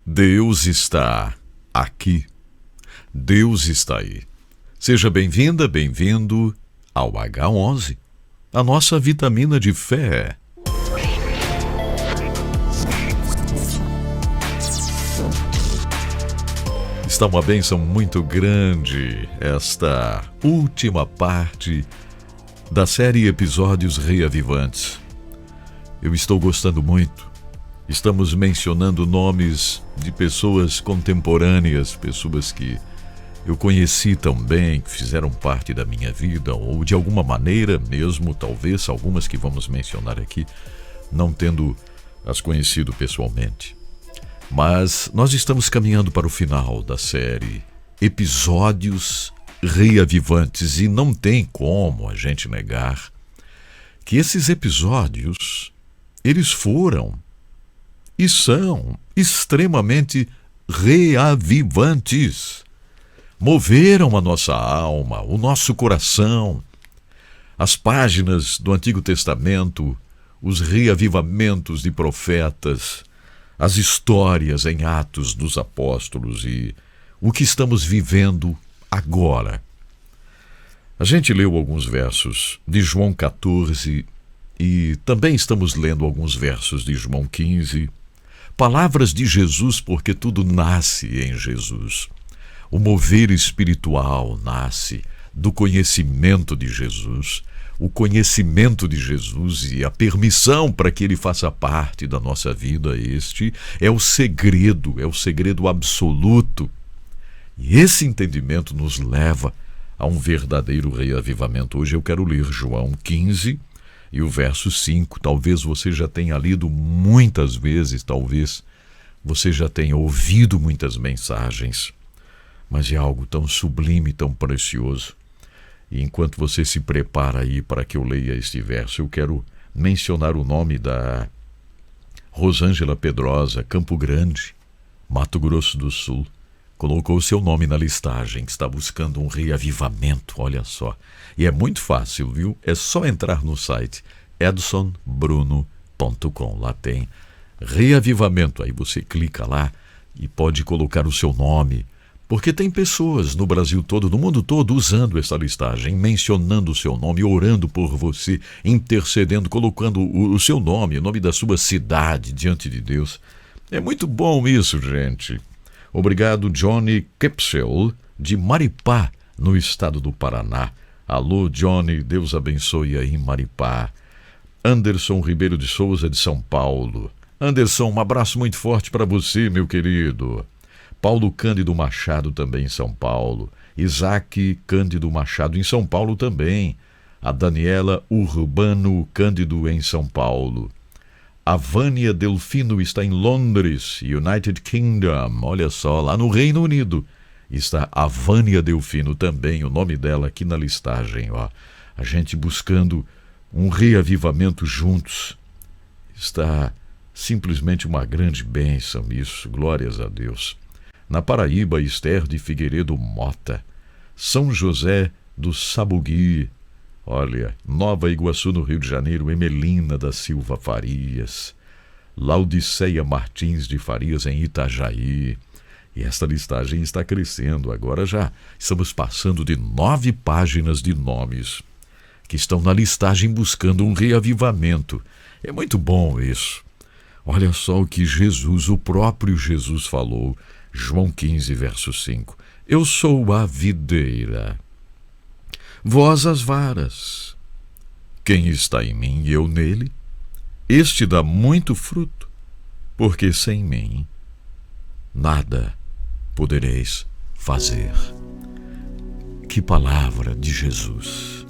Deus está aqui. Deus está aí. Seja bem-vinda, bem-vindo ao H11, a nossa vitamina de fé. Está uma bênção muito grande esta última parte da série Episódios Reavivantes. Eu estou gostando muito. Estamos mencionando nomes de pessoas contemporâneas, pessoas que eu conheci tão bem, que fizeram parte da minha vida, ou de alguma maneira mesmo, talvez algumas que vamos mencionar aqui, não tendo as conhecido pessoalmente. Mas nós estamos caminhando para o final da série Episódios Reavivantes, e não tem como a gente negar que esses episódios, eles foram e são extremamente reavivantes. Moveram a nossa alma, o nosso coração. As páginas do Antigo Testamento, os reavivamentos de profetas, as histórias em Atos dos Apóstolos e o que estamos vivendo agora. A gente leu alguns versos de João 14 e também estamos lendo alguns versos de João 15. Palavras de Jesus, porque tudo nasce em Jesus. O mover espiritual nasce do conhecimento de Jesus. O conhecimento de Jesus e a permissão para que ele faça parte da nossa vida, este é o segredo absoluto. E esse entendimento nos leva a um verdadeiro reavivamento. Hoje eu quero ler João 15 e o verso 5. Talvez você já tenha lido muitas vezes, talvez você já tenha ouvido muitas mensagens, mas é algo tão sublime, tão precioso. E enquanto você se prepara aí para que eu leia este verso, eu quero mencionar o nome da Rosângela Pedrosa, Campo Grande, Mato Grosso do Sul. Colocou seu nome na listagem, está buscando um reavivamento, olha só. E é muito fácil, viu? É só entrar no site edsonbruno.com. Lá tem reavivamento, aí você clica lá e pode colocar o seu nome. Porque tem pessoas no Brasil todo, no mundo todo, usando essa listagem, mencionando o seu nome, orando por você, intercedendo, colocando o seu nome, o nome da sua cidade diante de Deus. É muito bom isso, gente. Obrigado, Johnny Kepsel, de Maripá, no estado do Paraná. Alô, Johnny, Deus abençoe aí em Maripá. Anderson Ribeiro de Souza, de São Paulo. Anderson, um abraço muito forte para você, meu querido. Paulo Cândido Machado, também em São Paulo. Isaac Cândido Machado, em São Paulo também. A Daniela Urbano Cândido, em São Paulo. A Vânia Delfino está em Londres, United Kingdom. Olha só, lá no Reino Unido está a Vânia Delfino também, o nome dela aqui na listagem. Ó. A gente buscando um reavivamento juntos. Está simplesmente uma grande bênção isso, glórias a Deus. Na Paraíba, Esther de Figueiredo Mota. São José do Sabugui. Olha, Nova Iguaçu, no Rio de Janeiro, Emelina da Silva Farias. Laudiceia Martins de Farias, em Itajaí. E esta listagem está crescendo. Agora já estamos passando de 9 páginas de nomes que estão na listagem buscando um reavivamento. É muito bom isso. Olha só o que Jesus, o próprio Jesus falou. João 15, verso 5. Eu sou a videira, vós as varas. Quem está em mim e eu nele, este dá muito fruto, porque sem mim nada podereis fazer. Que palavra de Jesus!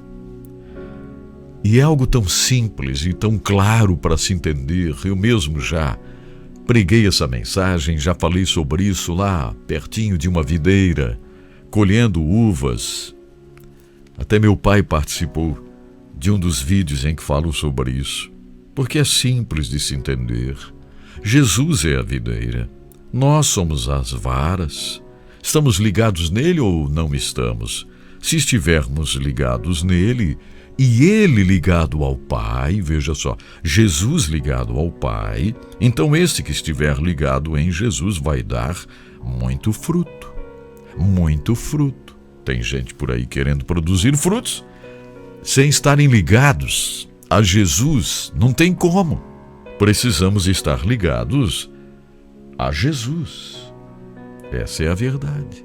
E é algo tão simples e tão claro para se entender. Eu mesmo já preguei essa mensagem, já falei sobre isso lá, pertinho de uma videira, colhendo uvas. Até meu pai participou de um dos vídeos em que falo sobre isso, porque é simples de se entender. Jesus é a videira, nós somos as varas. Estamos ligados nele ou não estamos? Se estivermos ligados nele, e ele ligado ao Pai, veja só, Jesus ligado ao Pai, então esse que estiver ligado em Jesus vai dar muito fruto. Muito fruto. Tem gente por aí querendo produzir frutos sem estarem ligados a Jesus. Não tem como. Precisamos estar ligados a Jesus. Essa é a verdade.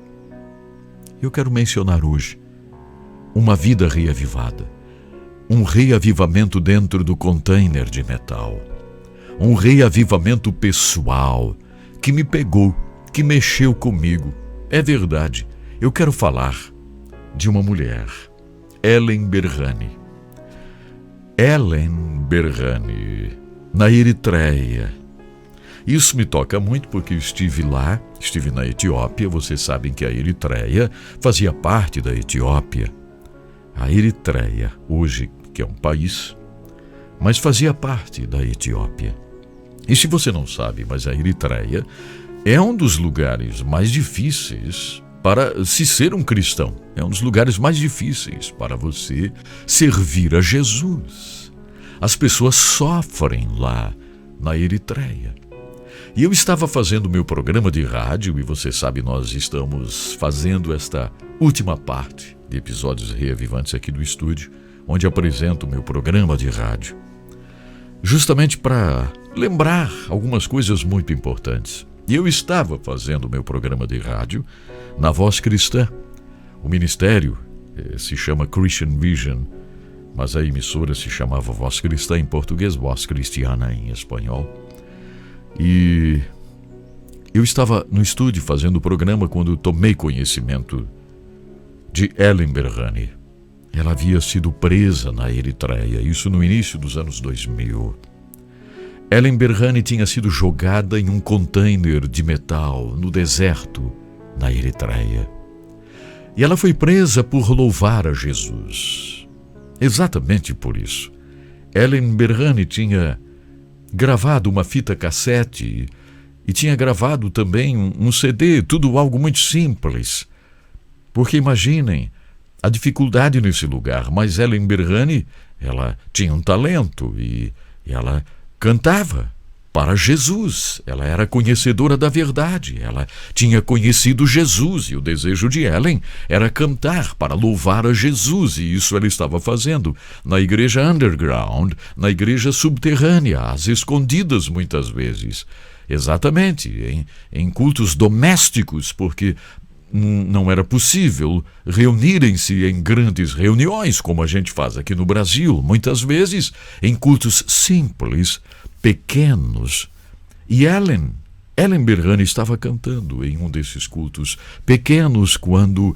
Eu quero mencionar hoje uma vida reavivada. Um reavivamento dentro do container de metal. Um reavivamento pessoal que me pegou, que mexeu comigo. É verdade. Eu quero falar de uma mulher, Ellen Berhane. Ellen Berhane, na Eritreia. Isso me toca muito porque eu estive lá, estive na Etiópia. Vocês sabem que a Eritreia fazia parte da Etiópia. A Eritreia, hoje, que é um país, mas fazia parte da Etiópia. E se você não sabe, mas a Eritreia é um dos lugares mais difíceis para se ser um cristão. É um dos lugares mais difíceis para você servir a Jesus. As pessoas sofrem lá na Eritreia. E eu estava fazendo meu programa de rádio, e você sabe, nós estamos fazendo esta última parte de episódios reavivantes aqui do estúdio, onde apresento o meu programa de rádio, justamente para lembrar algumas coisas muito importantes. E eu estava fazendo o meu programa de rádio na Voz Cristã. O ministério se chama Christian Vision, mas a emissora se chamava Voz Cristã em português, Voz Cristiana em espanhol. E eu estava no estúdio fazendo o programa quando tomei conhecimento de Ellen Berhane. Ela havia sido presa na Eritreia, isso no início dos anos 2000. Ellen Berhane tinha sido jogada em um container de metal no deserto, na Eritreia. E ela foi presa por louvar a Jesus. Exatamente por isso. Ellen Berhane tinha gravado uma fita cassete e tinha gravado também um CD, tudo algo muito simples. Porque imaginem a dificuldade nesse lugar, mas Ellen Berhane, ela tinha um talento e ela cantava para Jesus. Ela era conhecedora da verdade, ela tinha conhecido Jesus e o desejo de Ellen era cantar para louvar a Jesus, e isso ela estava fazendo na igreja underground, na igreja subterrânea, às escondidas muitas vezes. Exatamente, em cultos domésticos, porque não era possível reunirem-se em grandes reuniões, como a gente faz aqui no Brasil, muitas vezes em cultos simples, pequenos. E Ellen Berhane estava cantando em um desses cultos pequenos quando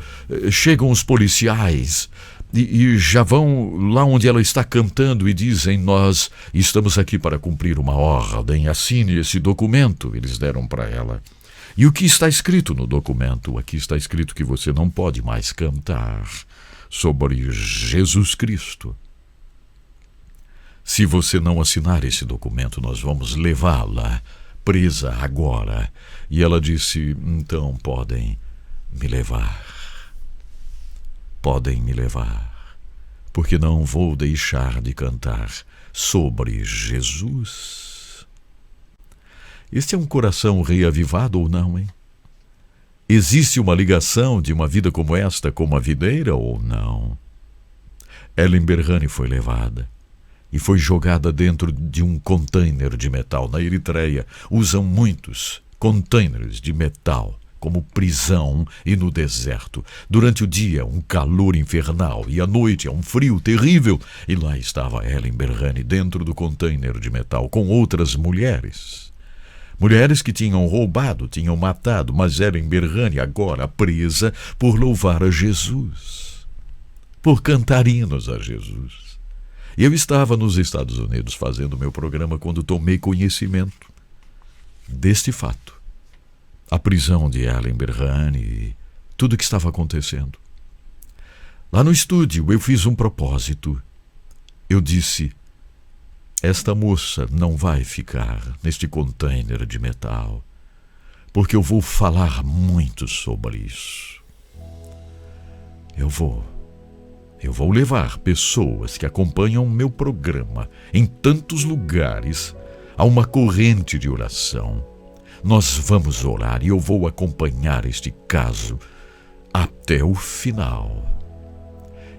chegam os policiais e já vão lá onde ela está cantando e dizem: nós estamos aqui para cumprir uma ordem, assine esse documento. Eles deram para ela. E o que está escrito no documento? Aqui está escrito que você não pode mais cantar sobre Jesus Cristo. Se você não assinar esse documento, nós vamos levá-la presa agora. E ela disse: então podem me levar. Podem me levar, porque não vou deixar de cantar sobre Jesus. Este é um coração reavivado ou não, hein? Existe uma ligação de uma vida como esta com uma videira ou não? Ellen Berhane foi levada e foi jogada dentro de um container de metal. Na Eritreia usam muitos containers de metal como prisão, e no deserto. Durante o dia, um calor infernal, e à noite, um frio terrível. E lá estava Ellen Berhane dentro do container de metal com outras mulheres. Mulheres que tinham roubado, tinham matado, mas Ellen Berhane agora presa por louvar a Jesus, por cantar hinos a Jesus. E eu estava nos Estados Unidos fazendo meu programa quando tomei conhecimento deste fato. A prisão de Ellen Berhane e tudo o que estava acontecendo. Lá no estúdio eu fiz um propósito. Eu disse: esta moça não vai ficar neste container de metal, porque eu vou falar muito sobre isso. Eu vou Eu vou levar pessoas que acompanham meu programa em tantos lugares a uma corrente de oração. Nós vamos orar e eu vou acompanhar este caso até o final.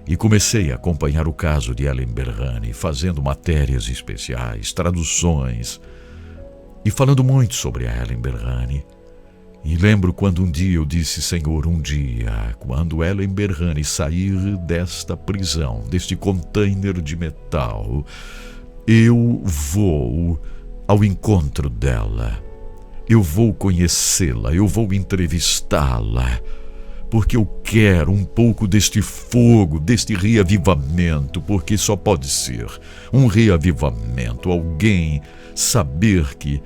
E comecei a acompanhar o caso de Ellen Berhane, fazendo matérias especiais, traduções e falando muito sobre a Ellen Berhane. E lembro quando um dia eu disse: Senhor, um dia, quando Ellen Berhane sair desta prisão, deste container de metal, eu vou ao encontro dela. Eu vou conhecê-la, eu vou entrevistá-la, porque eu quero um pouco deste fogo, deste reavivamento, porque só pode ser um reavivamento, alguém saber que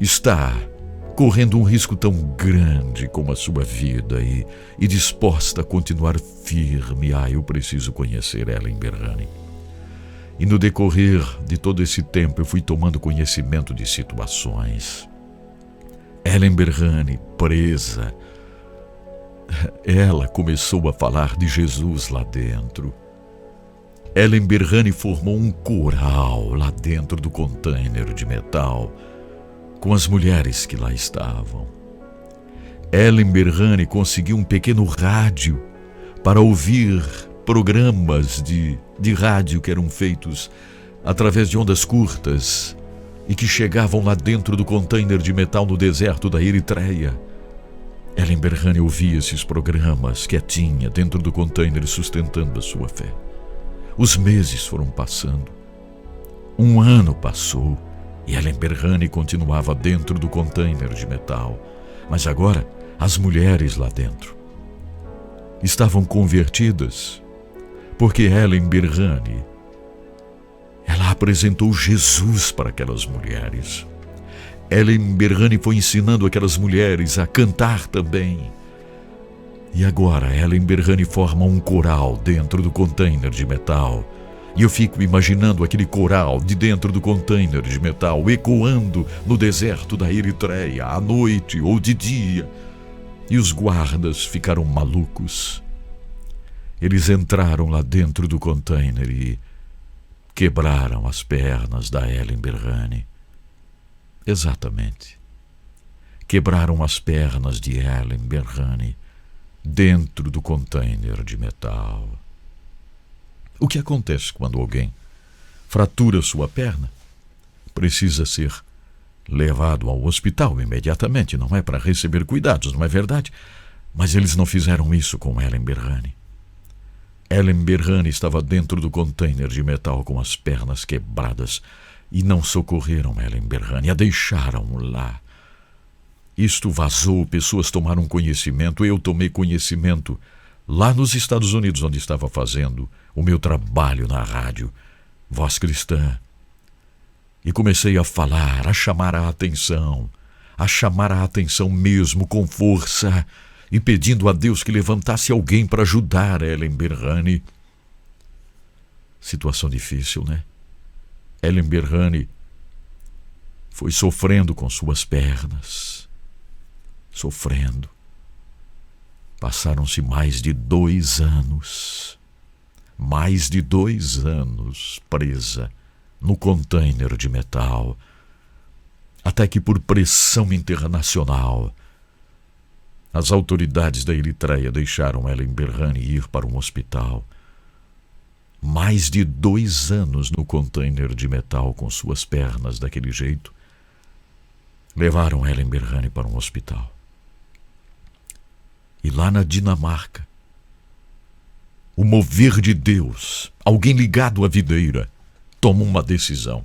está correndo um risco tão grande como a sua vida e disposta a continuar firme. Eu preciso conhecer Ellen Berhane. E no decorrer de todo esse tempo eu fui tomando conhecimento de situações. Ellen Berhane, presa, ela começou a falar de Jesus lá dentro. Ellen Berhane formou um coral lá dentro do container de metal com as mulheres que lá estavam. Ellen Berhane conseguiu um pequeno rádio para ouvir programas de rádio que eram feitos através de ondas curtas e que chegavam lá dentro do container de metal no deserto da Eritreia. Ellen Berhane ouvia esses programas quietinha dentro do container, sustentando a sua fé. Os meses foram passando. Um ano passou e Ellen Berhane continuava dentro do container de metal. Mas agora as mulheres lá dentro estavam convertidas, porque Ellen Berhane, ela apresentou Jesus para aquelas mulheres. Ellen Berhane foi ensinando aquelas mulheres a cantar também. E agora Ellen Berhane forma um coral dentro do container de metal. E eu fico imaginando aquele coral de dentro do container de metal ecoando no deserto da Eritreia, à noite ou de dia. E os guardas ficaram malucos. Eles entraram lá dentro do container e quebraram as pernas da Ellen Berhane. Exatamente. Quebraram as pernas de Ellen Berhane dentro do container de metal. O que acontece quando alguém fratura sua perna? Precisa ser levado ao hospital imediatamente, não é? Para receber cuidados, não é verdade? Mas eles não fizeram isso com Ellen Berhane. Ellen Berhane estava dentro do container de metal com as pernas quebradas e não socorreram Ellen Berhane, a deixaram lá. Isto vazou, pessoas tomaram conhecimento, eu tomei conhecimento lá nos Estados Unidos, onde estava fazendo o meu trabalho na rádio, Voz Cristã. E comecei a falar, a chamar a atenção mesmo com força, e pedindo a Deus que levantasse alguém para ajudar Ellen Berhane. Situação difícil, né? Ellen Berhane foi sofrendo com suas pernas, sofrendo. Passaram-se mais de 2 anos presa no container de metal, até que por pressão internacional as autoridades da Eritreia deixaram Ellen Berhane ir para um hospital. Mais de 2 anos no container de metal com suas pernas daquele jeito. Levaram Ellen Berhane para um hospital. E lá na Dinamarca, o mover de Deus, alguém ligado à videira, toma uma decisão.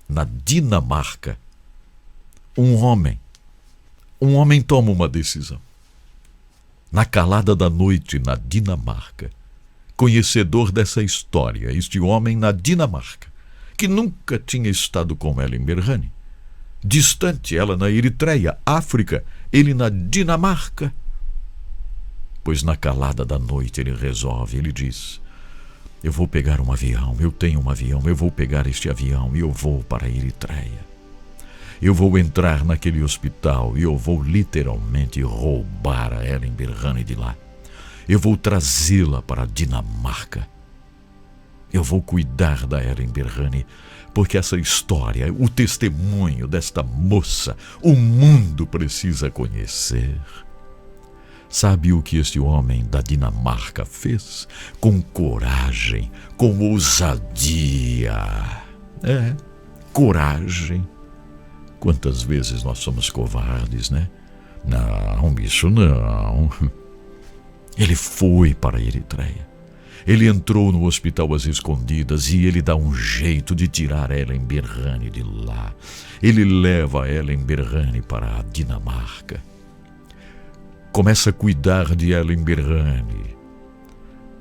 Na Dinamarca, um homem toma uma decisão. Na calada da noite, na Dinamarca, conhecedor dessa história, este homem na Dinamarca, que nunca tinha estado com Ellen Berhane, distante, ela na Eritreia, África, ele na Dinamarca. Pois na calada da noite ele resolve, ele diz: eu vou pegar um avião, eu tenho um avião, eu vou pegar este avião e eu vou para a Eritreia. Eu vou entrar naquele hospital e eu vou literalmente roubar a Ellen Berhane de lá. Eu vou trazê-la para a Dinamarca. Eu vou cuidar da Ellen Berhane, porque essa história, o testemunho desta moça, o mundo precisa conhecer. Sabe o que este homem da Dinamarca fez? Com coragem, com ousadia. Coragem. Quantas vezes nós somos covardes, né? Não, isso não. Ele foi para a Eritreia. Ele entrou no hospital às escondidas e ele dá um jeito de tirar Ellen Berhane de lá. Ele leva Ellen Berhane para a Dinamarca. Começa a cuidar de Ellen Berhane.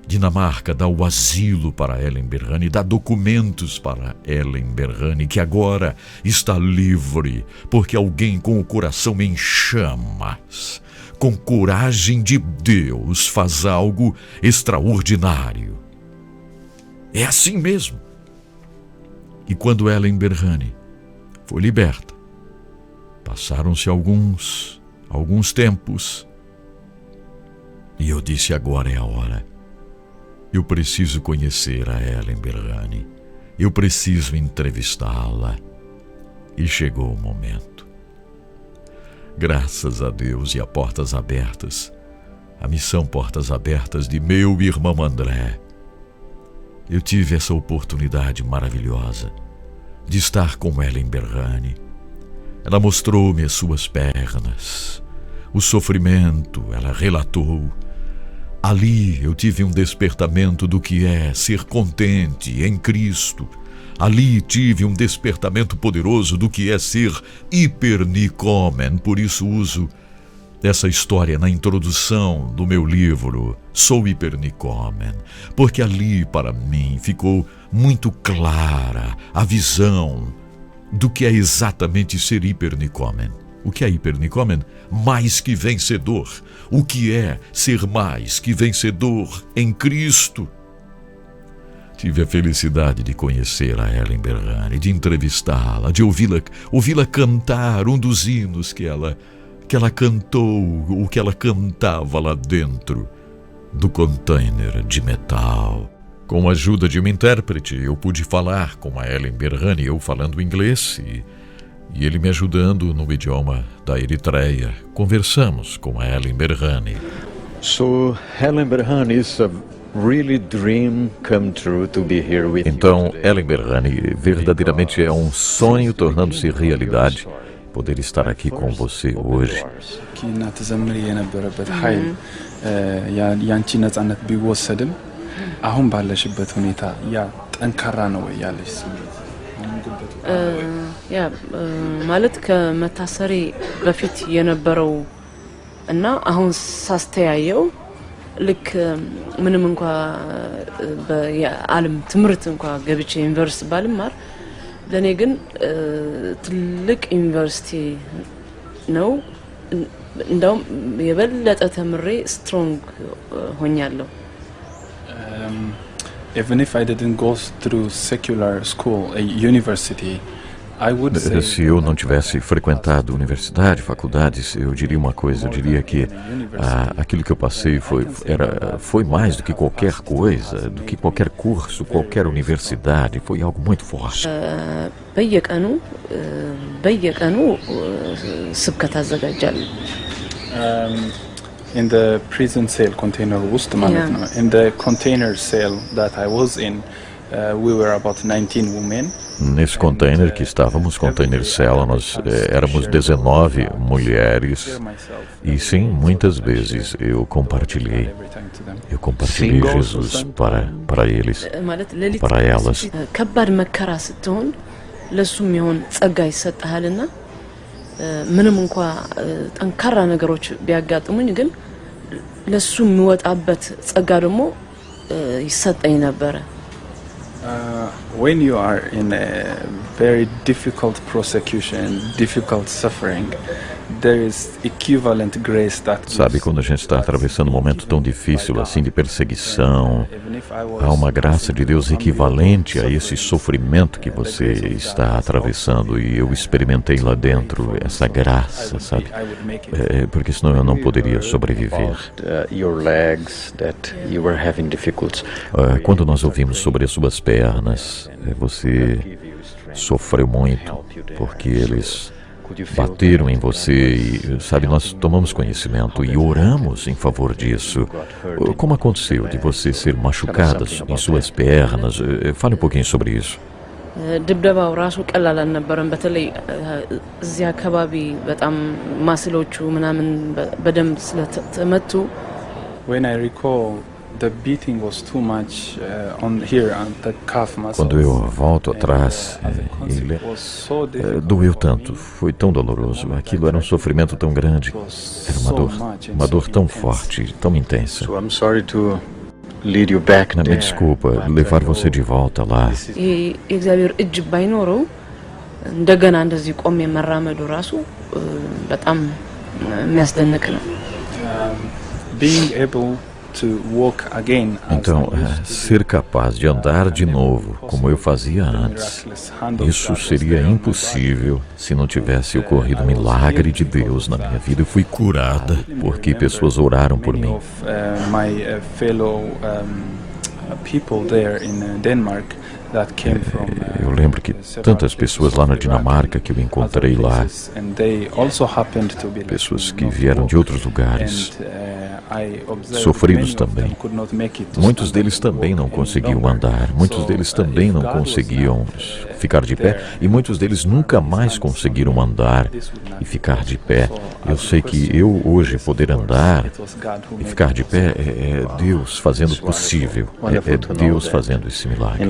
Dinamarca dá o asilo para Ellen Berhane, dá documentos para Ellen Berhane, que agora está livre, porque alguém com o coração em chamas, com coragem de Deus, faz algo extraordinário. É assim mesmo. E quando Ellen Berhane foi liberta, passaram-se alguns tempos, e eu disse: agora é a hora. Eu preciso conhecer a Ellen Berhane. Eu preciso entrevistá-la. E chegou o momento. Graças a Deus e a Portas Abertas, a missão Portas Abertas de meu irmão André, eu tive essa oportunidade maravilhosa de estar com Ellen Berhane. Ela mostrou-me as suas pernas, o sofrimento, ela relatou. Ali eu tive um despertamento do que é ser contente em Cristo. Ali tive um despertamento poderoso do que é ser hipernicomen. Por isso uso essa história na introdução do meu livro, Sou Hipernicomen, porque ali para mim ficou muito clara a visão do que é exatamente ser hipernicomen. O que é hipernicomen? Mais que vencedor. O que é ser mais que vencedor em Cristo? Tive a felicidade de conhecer a Ellen Berhane, de entrevistá-la, de ouvi-la cantar um dos hinos que ela cantou, o que ela cantava lá dentro do container de metal. Com a ajuda de uma intérprete, eu pude falar com a Ellen Berhane, eu falando inglês e ele me ajudando no idioma da Eritreia. Conversamos com a Ellen Berhane. So, Ellen Berhane is a really dream come true to be here with Então, Ellen Berhane, verdadeiramente é um sonho tornando-se realidade poder estar aqui com você hoje. ማለት ከመታሰሪ በፊት የነበረው እና አሁን ሳስተያየው ልክ ምንም እንኳን በዓለም ትምርት እንኳን ገብቼ ዩኒቨርሲቲ ባልማር ለኔ ግን ትልቅ ዩኒቨርሲቲ ነው እንደውም የበለጠ ተምሬ ስትሮንግ ሆኛለሁ Even if I didn't go through secular school, a university, I would say... Se eu não tivesse frequentado universidade, faculdades, eu diria uma coisa, eu diria que aquilo que eu passei foi mais do que qualquer coisa, do que qualquer curso, qualquer universidade, foi algo muito forte. በየቀኑ ስብከት አዘጋጃለሁ in the prison cell container ውስጥ ማለት ነው in the container cell that I was in we were about 19 women. Nesse container que estávamos, container cela, nós éramos 19 mulheres e sim, muitas vezes eu compartilhei Jesus para eles, para elas. ከባድ መከራ ስትሆን ለሱም ይሆን ጸጋ ይሰጣልና ምንም እንኳን ጠንካራ ነገሮች ቢያጋጥሙኝ ግን ለሱ የሚወጣበት ጸጋ ደግሞ ይሰጠኝ ነበር When you are in a very difficult prosecution, difficult suffering, there is equivalent grace that Sabe, quando a gente está atravessando um momento tão difícil assim de perseguição, há uma graça de Deus equivalente a esse sofrimento que você está atravessando, e eu experimentei lá dentro essa graça, sabe? Porque senão eu não poderia sobreviver. Quando nós ouvimos sobre as suas pernas, você sofreu muito, porque eles bateram em você e, sabe, nós tomamos conhecimento e oramos em favor disso. Como aconteceu de você ser machucada em suas pernas? Fale um pouquinho sobre isso. ድብደባው ራሱ ቀላል አልነበረም። በተለይ እዚያ አካባቢ በጣም ማስሎቹ ምናምን በደንብ ስለተመቱ when I recall the beating was too much on here on the calf muscle. Quando eu volto atrás, doeu tanto, foi tão doloroso. Aquilo era um sofrimento tão grande. Era uma dor tão forte, tão intensa. So I'm sorry to lead you back Me there. desculpa levar você de volta lá. የእግዚአብሔር እጅ ባይኖረው እንደገና እንደዚህ ቆሜ መራመዱ ራሱ በጣም የሚያስደንቅ ነው። Being able to walk again. Então, ser capaz de andar de novo, como eu fazia antes, isso seria impossível se não tivesse ocorrido um milagre de Deus na minha vida. Eu fui curada porque pessoas oraram por mim. My fellow people there in Denmark that came from. Eu lembro que tantas pessoas lá na Dinamarca que eu encontrei lá, pessoas que vieram de outros lugares, sofridos também. Muitos deles também não conseguiam andar, muitos deles também não conseguiam ficar de pé, e muitos deles nunca mais conseguiram andar e ficar de pé. Eu sei que eu hoje poder andar e ficar de pé é Deus fazendo o possível, é Deus fazendo esse milagre.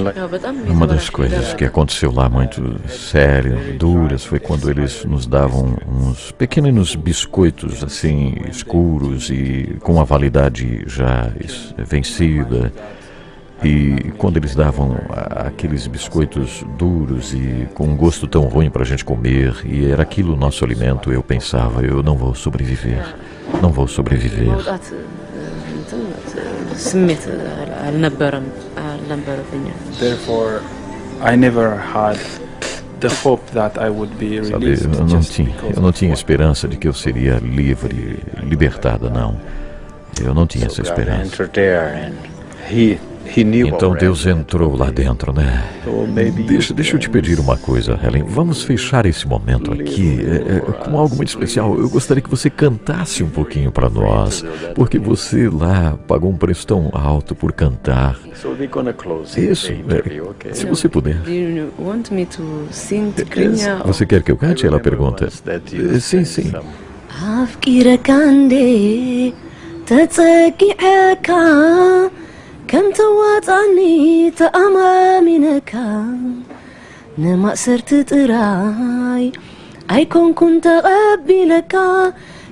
Uma das coisas que aconteceu lá muito sério, duras, foi quando eles nos davam uns pequenos biscoitos assim escuros e com a validade já vencida. E quando eles davam aqueles biscoitos duros e com um gosto tão ruim para a gente comer, e era aquilo o nosso alimento, eu pensava, eu não vou sobreviver, não vou sobreviver. Therefore, I never had the hope that I would be released. Eu não tinha esperança de que eu seria libertada, não. Eu não tinha essa esperança. Então Deus entrou lá dentro, né? Deixa eu te pedir uma coisa, Helen. Vamos fechar esse momento aqui com algo muito especial. Eu gostaria que você cantasse um pouquinho para nós, porque você lá pagou um preço tão alto por cantar. Isso, se você puder. Você quer que eu cante? Ela pergunta. Sim, sim. كم تواتعني تأمامينك نمأسرت تراي أيكون كنت أقبلك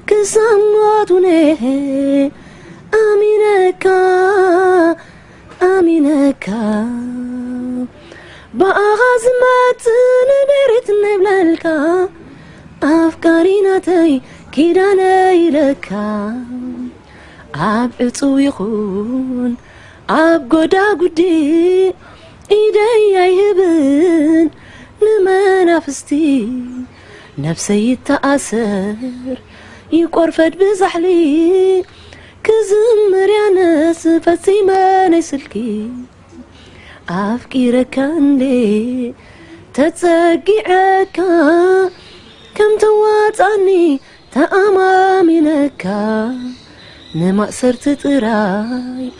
كسمواتني أمينك أمينك بأغازمات ندرت نبللك أفكاريناتي كيداني لك عب يخون عب قدا قدي إيدي يهبن لما نفستي نفسي يتأثر يقرفت بزحلي كزمر يا ناس فتي ما نسلكي أفكيرك عندي تتسقعك كم تواتعني تأمامينك نمأسرت تراي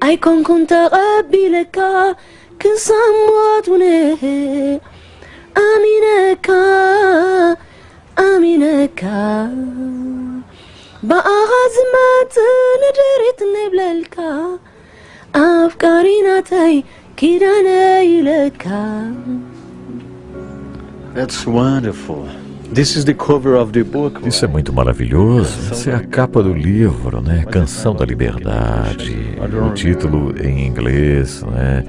أيكون كنت أقبلك كسمواتني أمينك أمينك بأغازمات ندرت نبللك أفكاريناتي كيداني لك. That's wonderful. This is the cover of the book. Isso é muito maravilhoso. Essa é a capa do livro, né? Canção da Liberdade. O título em inglês, né?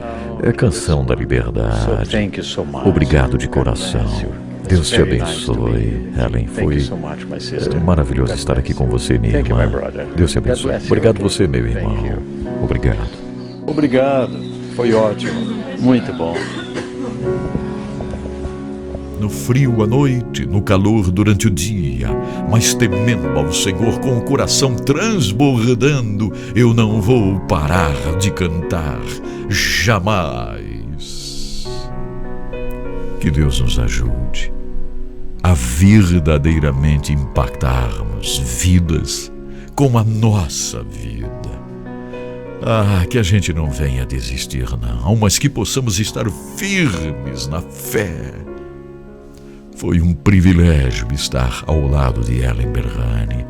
É Canção da Liberdade. thank you so much. Obrigado de God bless coração. you. Deus te Very nice to abençoe, meet you. Helen. Thank Foi you so much, my sister. maravilhoso God estar aqui bless. com você, minha Thank you, my irmã. brother. Deus te God abençoe. bless you. Obrigado você, meu Thank irmão. you. Obrigado. Obrigado. Foi ótimo. Muito bom. No frio à noite, no calor durante o dia, mas temendo ao Senhor com o coração transbordando, eu não vou parar de cantar jamais. Que Deus nos ajude a verdadeiramente impactarmos vidas com a nossa vida. Que a gente não venha desistir não, mas que possamos estar firmes na fé. Foi um privilégio estar ao lado de Ellen Berhane.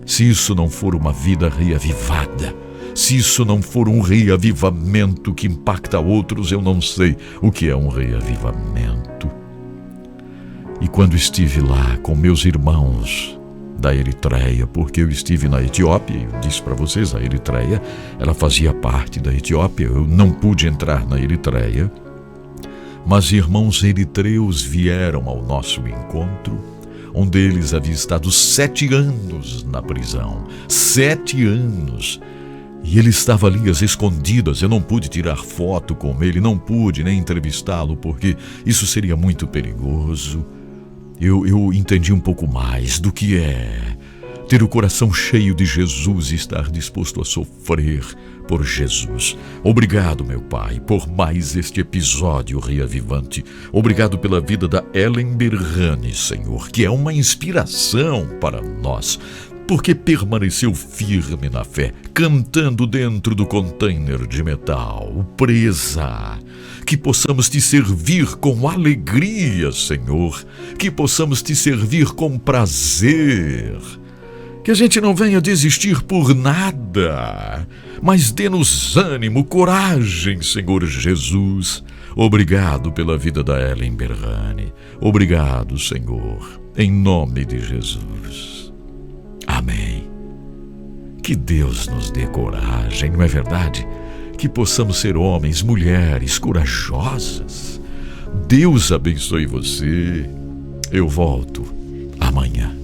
Se isso não for uma vida reavivada, se isso não for um reavivamento que impacta outros, eu não sei o que é um reavivamento. E quando estive lá com meus irmãos da Eritreia, porque eu estive na Etiópia, eu disse para vocês, a Eritreia, ela fazia parte da Etiópia, eu não pude entrar na Eritreia, mas irmãos eritreus vieram ao nosso encontro. Um deles havia estado 7 anos na prisão. 7 anos. E ele estava ali às escondidas. Eu não pude tirar foto com ele, não pude nem entrevistá-lo, porque isso seria muito perigoso. Eu entendi um pouco mais do que é ter o coração cheio de Jesus e estar disposto a sofrer por Jesus. Obrigado, meu Pai, por mais este episódio reavivante. Obrigado pela vida da Ellen Berhane, Senhor, que é uma inspiração para nós, porque permaneceu firme na fé, cantando dentro do container de metal, presa. Que possamos te servir com alegria, Senhor, que possamos te servir com prazer. Que a gente não venha desistir por nada, mas dê-nos ânimo, coragem, Senhor Jesus. Obrigado pela vida da Ellen Berhane. Obrigado, Senhor, em nome de Jesus. Amém. Que Deus nos dê coragem, não é verdade? Que possamos ser homens, mulheres corajosas. Deus abençoe você. Eu volto amanhã.